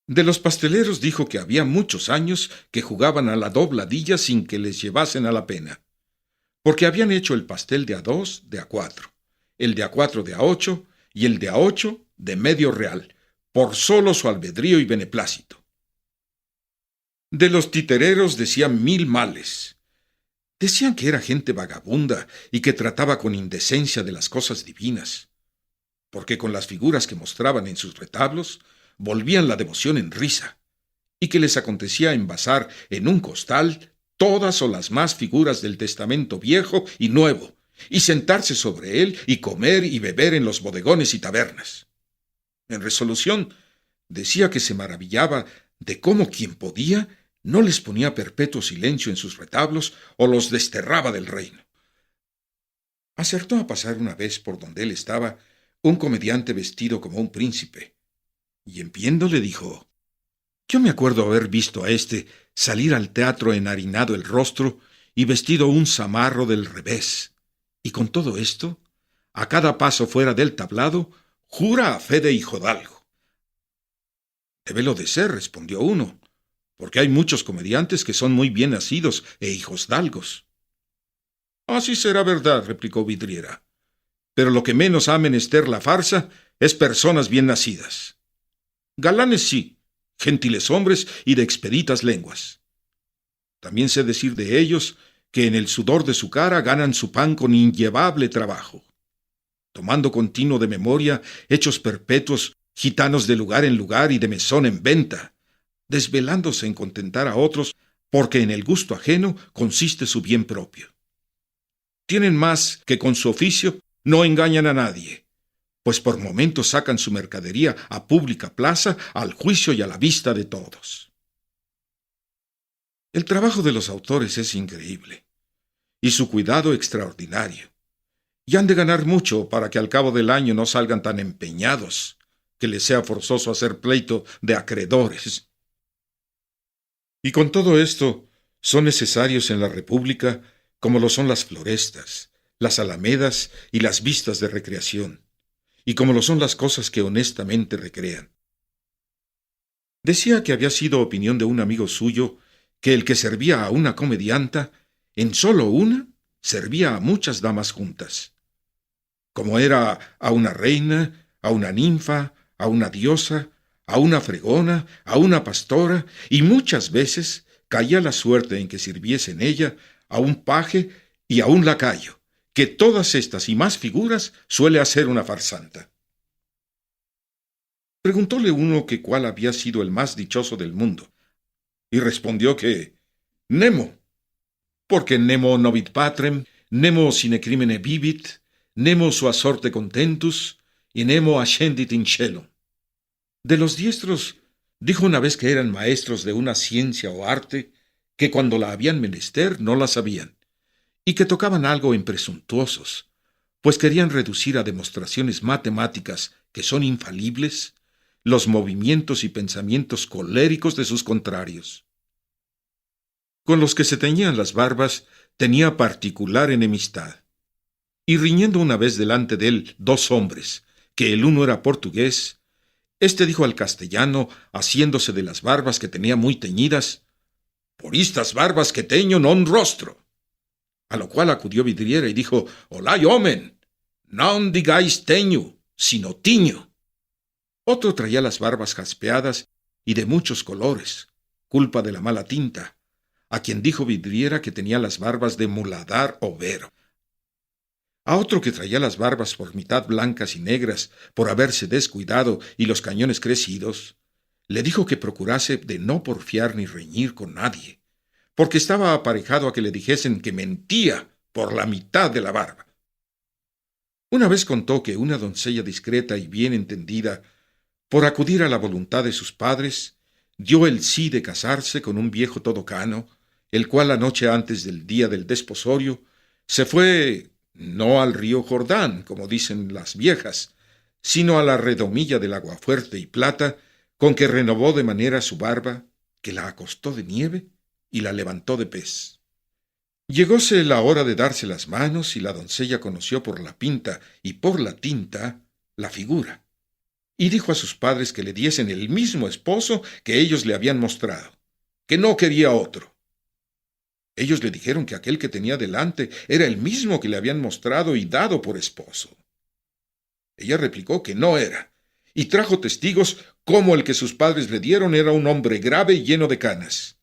De los pasteleros dijo que había muchos años que jugaban a la dobladilla sin que les llevasen a la pena, porque habían hecho el pastel de a dos de a cuatro, el de a cuatro de a ocho y el de a ocho de medio real, por solo su albedrío y beneplácito. De los titereros decían mil males. Decían que era gente vagabunda y que trataba con indecencia de las cosas divinas, porque con las figuras que mostraban en sus retablos volvían la devoción en risa, y que les acontecía envasar en un costal todas o las más figuras del Testamento Viejo y Nuevo, y sentarse sobre él y comer y beber en los bodegones y tabernas. En resolución, decía que se maravillaba de cómo quien podía no les ponía perpetuo silencio en sus retablos o los desterraba del reino. Acertó a pasar una vez por donde él estaba un comediante vestido como un príncipe, y en viéndole dijo: «Yo me acuerdo haber visto a éste salir al teatro enharinado el rostro y vestido un zamarro del revés, y con todo esto, a cada paso fuera del tablado, jura a fe de hijodalgo». «Débelo de ser», respondió uno, «porque hay muchos comediantes que son muy bien nacidos e hijosdalgos». «Así será verdad», replicó Vidriera, «pero lo que menos ha menester la farsa es personas bien nacidas. Galanes sí, gentiles hombres y de expeditas lenguas. También sé decir de ellos que en el sudor de su cara ganan su pan con inllevable trabajo, tomando continuo de memoria hechos perpetuos, gitanos de lugar en lugar y de mesón en venta, desvelándose en contentar a otros, porque en el gusto ajeno consiste su bien propio. Tienen más que con su oficio no engañan a nadie, pues por momentos sacan su mercadería a pública plaza, al juicio y a la vista de todos. El trabajo de los autores es increíble, y su cuidado extraordinario, y han de ganar mucho para que al cabo del año no salgan tan empeñados que les sea forzoso hacer pleito de acreedores. Y con todo esto, son necesarios en la República como lo son las florestas, las alamedas y las vistas de recreación, y como lo son las cosas que honestamente recrean. Decía que había sido opinión de un amigo suyo que el que servía a una comedianta, en solo una, servía a muchas damas juntas. Como era a una reina, a una ninfa, a una diosa, a una fregona, a una pastora, y muchas veces caía la suerte en que sirviesen ella a un paje y a un lacayo, que todas estas y más figuras suele hacer una farsanta. Preguntóle uno que cuál había sido el más dichoso del mundo, y respondió que Nemo, porque Nemo novit patrem, Nemo sine crimine vivit, Nemo sua sorte contentus, y Nemo ascendit in cielo. De los diestros, dijo una vez que eran maestros de una ciencia o arte, que cuando la habían menester no la sabían, y que tocaban algo en presuntuosos, pues querían reducir a demostraciones matemáticas que son infalibles los movimientos y pensamientos coléricos de sus contrarios. Con los que se teñían las barbas tenía particular enemistad, y riñendo una vez delante de él dos hombres, que el uno era portugués, éste dijo al castellano, haciéndose de las barbas que tenía muy teñidas: «Por estas barbas que teño non rostro». A lo cual acudió Vidriera y dijo: «Olai, homen, non digáis teño, sino tiño». Otro traía las barbas jaspeadas y de muchos colores, culpa de la mala tinta, a quien dijo Vidriera que tenía las barbas de muladar overo. A otro que traía las barbas por mitad blancas y negras, por haberse descuidado y los cañones crecidos, le dijo que procurase de no porfiar ni reñir con nadie, porque estaba aparejado a que le dijesen que mentía por la mitad de la barba. Una vez contó que una doncella discreta y bien entendida, por acudir a la voluntad de sus padres, dio el sí de casarse con un viejo todo cano, el cual la noche antes del día del desposorio se fue no al río Jordán, como dicen las viejas, sino a la redomilla del Aguafuerte y Plata, con que renovó de manera su barba, que la acostó de nieve y la levantó de pez. Llegóse la hora de darse las manos y la doncella conoció por la pinta y por la tinta la figura, y dijo a sus padres que le diesen el mismo esposo que ellos le habían mostrado, que no quería otro. Ellos le dijeron que aquel que tenía delante era el mismo que le habían mostrado y dado por esposo. Ella replicó que no era, y trajo testigos cómo el que sus padres le dieron era un hombre grave y lleno de canas.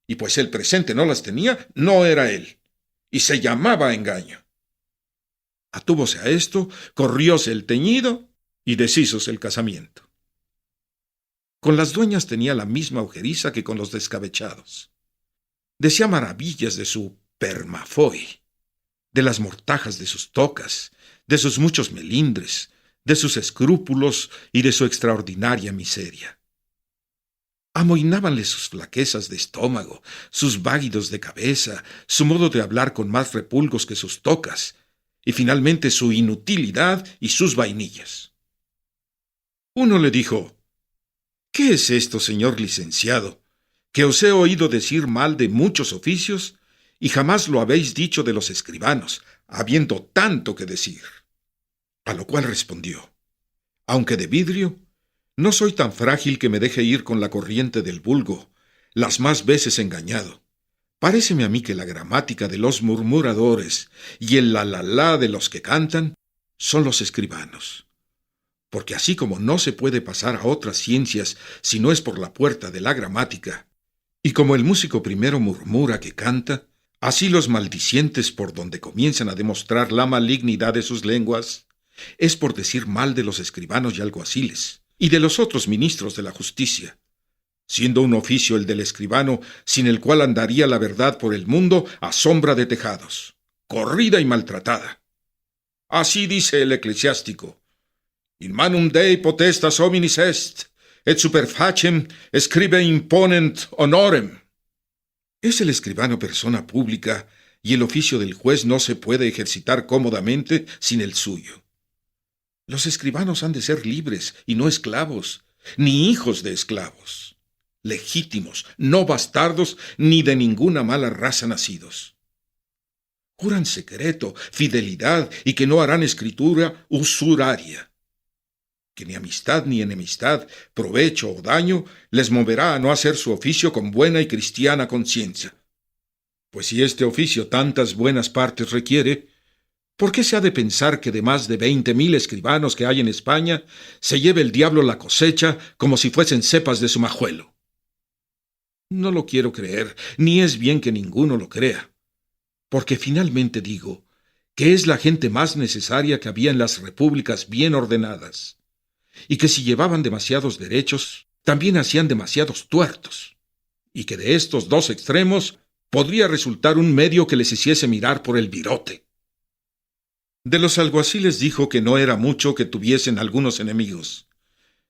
Y pues el presente no las tenía, no era él, y se llamaba engaño. Atúvose a esto, corrióse el teñido y deshízose el casamiento. Con las dueñas tenía la misma ojeriza que con los descabechados. Decía maravillas de su permafoi, de las mortajas de sus tocas, de sus muchos melindres, de sus escrúpulos y de su extraordinaria miseria. Amoinábanle sus flaquezas de estómago, sus váguidos de cabeza, su modo de hablar con más repulgos que sus tocas, y finalmente su inutilidad y sus vainillas. Uno le dijo: «¿Qué es esto, señor licenciado, que os he oído decir mal de muchos oficios, y jamás lo habéis dicho de los escribanos, habiendo tanto que decir?» A lo cual respondió: «Aunque de vidrio, no soy tan frágil que me deje ir con la corriente del vulgo, las más veces engañado. Paréceme a mí que la gramática de los murmuradores y el la de los que cantan son los escribanos. Porque así como no se puede pasar a otras ciencias si no es por la puerta de la gramática, y como el músico primero murmura que canta, así los maldicientes por donde comienzan a demostrar la malignidad de sus lenguas, es por decir mal de los escribanos y alguaciles, y de los otros ministros de la justicia, siendo un oficio el del escribano, sin el cual andaría la verdad por el mundo a sombra de tejados, corrida y maltratada. Así dice el eclesiástico: In manum Dei potestas hominis est, et super facem scribe imponent honorem. Es el escribano persona pública, y el oficio del juez no se puede ejercitar cómodamente sin el suyo. Los escribanos han de ser libres y no esclavos, ni hijos de esclavos, legítimos, no bastardos, ni de ninguna mala raza nacidos. Juran secreto, fidelidad, y que no harán escritura usuraria, que ni amistad ni enemistad, provecho o daño les moverá a no hacer su oficio con buena y cristiana conciencia. Pues si este oficio tantas buenas partes requiere, ¿por qué se ha de pensar que de más de 20,000 escribanos que hay en España se lleve el diablo la cosecha como si fuesen cepas de su majuelo? No lo quiero creer, ni es bien que ninguno lo crea, porque finalmente digo que es la gente más necesaria que había en las repúblicas bien ordenadas, y que si llevaban demasiados derechos, también hacían demasiados tuertos, y que de estos dos extremos podría resultar un medio que les hiciese mirar por el virote. De los alguaciles dijo que no era mucho que tuviesen algunos enemigos,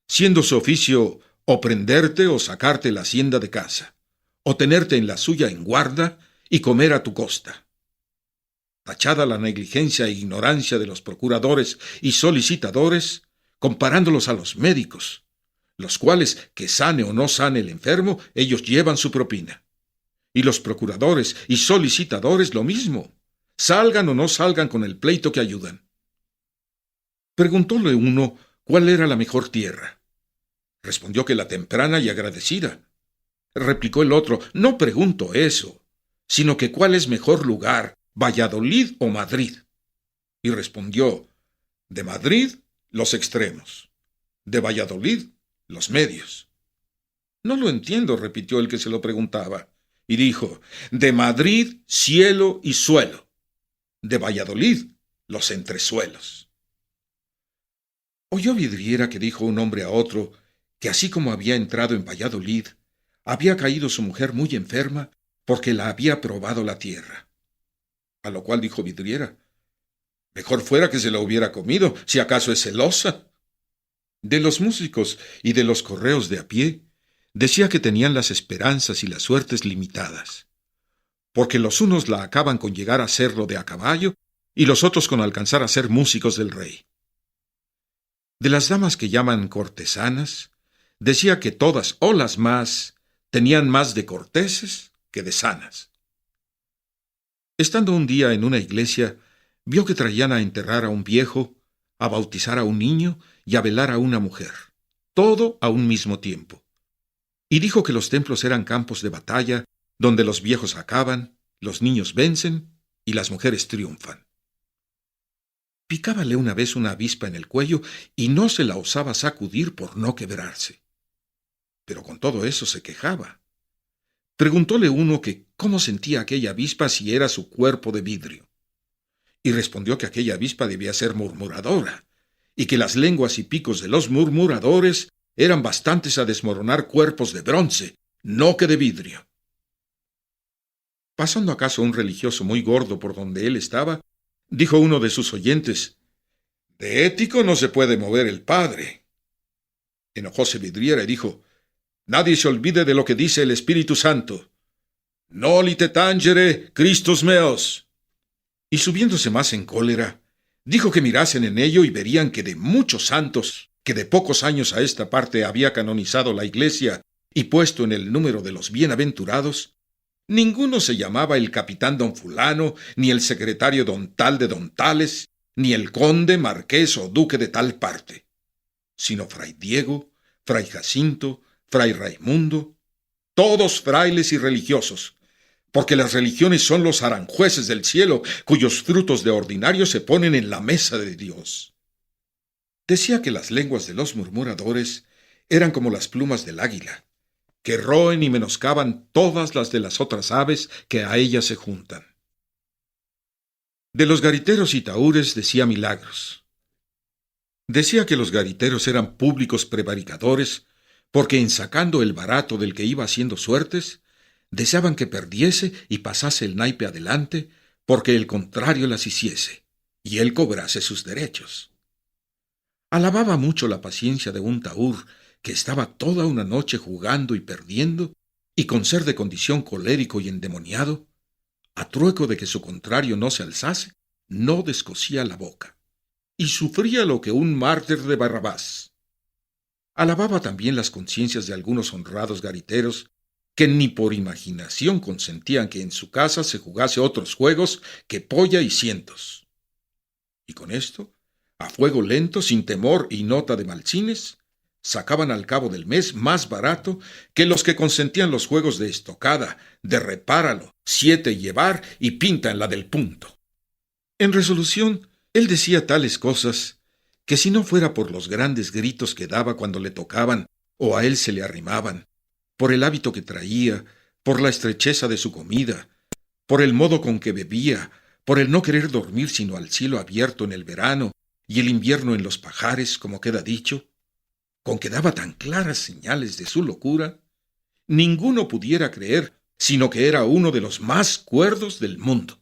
siendo su oficio o prenderte o sacarte la hacienda de casa, o tenerte en la suya en guarda y comer a tu costa. Tachada la negligencia e ignorancia de los procuradores y solicitadores, comparándolos a los médicos, los cuales, que sane o no sane el enfermo, ellos llevan su propina. Y los procuradores y solicitadores lo mismo, salgan o no salgan con el pleito que ayudan. Preguntóle uno cuál era la mejor tierra. Respondió que la temprana y agradecida. Replicó el otro: no pregunto eso, sino que cuál es mejor lugar, Valladolid o Madrid. Y respondió: de Madrid los extremos, de Valladolid los medios. No lo entiendo, repitió el que se lo preguntaba, y dijo: de Madrid cielo y suelo, de Valladolid los entresuelos. Oyó Vidriera que dijo un hombre a otro que así como había entrado en Valladolid, había caído su mujer muy enferma porque la había probado la tierra. A lo cual dijo Vidriera: mejor fuera que se la hubiera comido, si acaso es celosa. De los músicos y de los correos de a pie, decía que tenían las esperanzas y las suertes limitadas, porque los unos la acaban con llegar a serlo de a caballo y los otros con alcanzar a ser músicos del rey. De las damas que llaman cortesanas, decía que todas o las más tenían más de corteses que de sanas. Estando un día en una iglesia, vio que traían a enterrar a un viejo, a bautizar a un niño y a velar a una mujer, todo a un mismo tiempo. Y dijo que los templos eran campos de batalla, donde los viejos acaban, los niños vencen y las mujeres triunfan. Picábale una vez una avispa en el cuello y no se la osaba sacudir por no quebrarse. Pero con todo eso se quejaba. Preguntóle uno que cómo sentía aquella avispa si era su cuerpo de vidrio. Y respondió que aquella avispa debía ser murmuradora, y que las lenguas y picos de los murmuradores eran bastantes a desmoronar cuerpos de bronce, no que de vidrio. Pasando acaso un religioso muy gordo por donde él estaba, dijo uno de sus oyentes: «De ético no se puede mover el padre». Enojóse Vidriera y dijo: «Nadie se olvide de lo que dice el Espíritu Santo. Nolite tangere Christus meos». Y subiéndose más en cólera, dijo que mirasen en ello y verían que de muchos santos, que de pocos años a esta parte había canonizado la Iglesia y puesto en el número de los bienaventurados, ninguno se llamaba el capitán don fulano, ni el secretario don tal de don tales, ni el conde, marqués o duque de tal parte, sino fray Diego, fray Jacinto, fray Raimundo, todos frailes y religiosos, porque las religiones son los aranjueces del cielo, cuyos frutos de ordinario se ponen en la mesa de Dios. Decía que las lenguas de los murmuradores eran como las plumas del águila, que roen y menoscaban todas las de las otras aves que a ellas se juntan. De los gariteros y tahúres decía milagros. Decía que los gariteros eran públicos prevaricadores, porque en sacando el barato del que iba haciendo suertes, deseaban que perdiese y pasase el naipe adelante, porque el contrario las hiciese, y él cobrase sus derechos. Alababa mucho la paciencia de un tahúr que estaba toda una noche jugando y perdiendo, y con ser de condición colérico y endemoniado, a trueco de que su contrario no se alzase, no descosía la boca, y sufría lo que un mártir de Barrabás. Alababa también las conciencias de algunos honrados gariteros, que ni por imaginación consentían que en su casa se jugase otros juegos que polla y cientos. Y con esto, a fuego lento, sin temor y nota de malcines, sacaban al cabo del mes más barato que los que consentían los juegos de estocada, de repáralo, 7 llevar y pinta en la del punto. En resolución, él decía tales cosas que si no fuera por los grandes gritos que daba cuando le tocaban o a él se le arrimaban, por el hábito que traía, por la estrecheza de su comida, por el modo con que bebía, por el no querer dormir sino al cielo abierto en el verano y el invierno en los pajares, como queda dicho, con que daba tan claras señales de su locura, ninguno pudiera creer sino que era uno de los más cuerdos del mundo.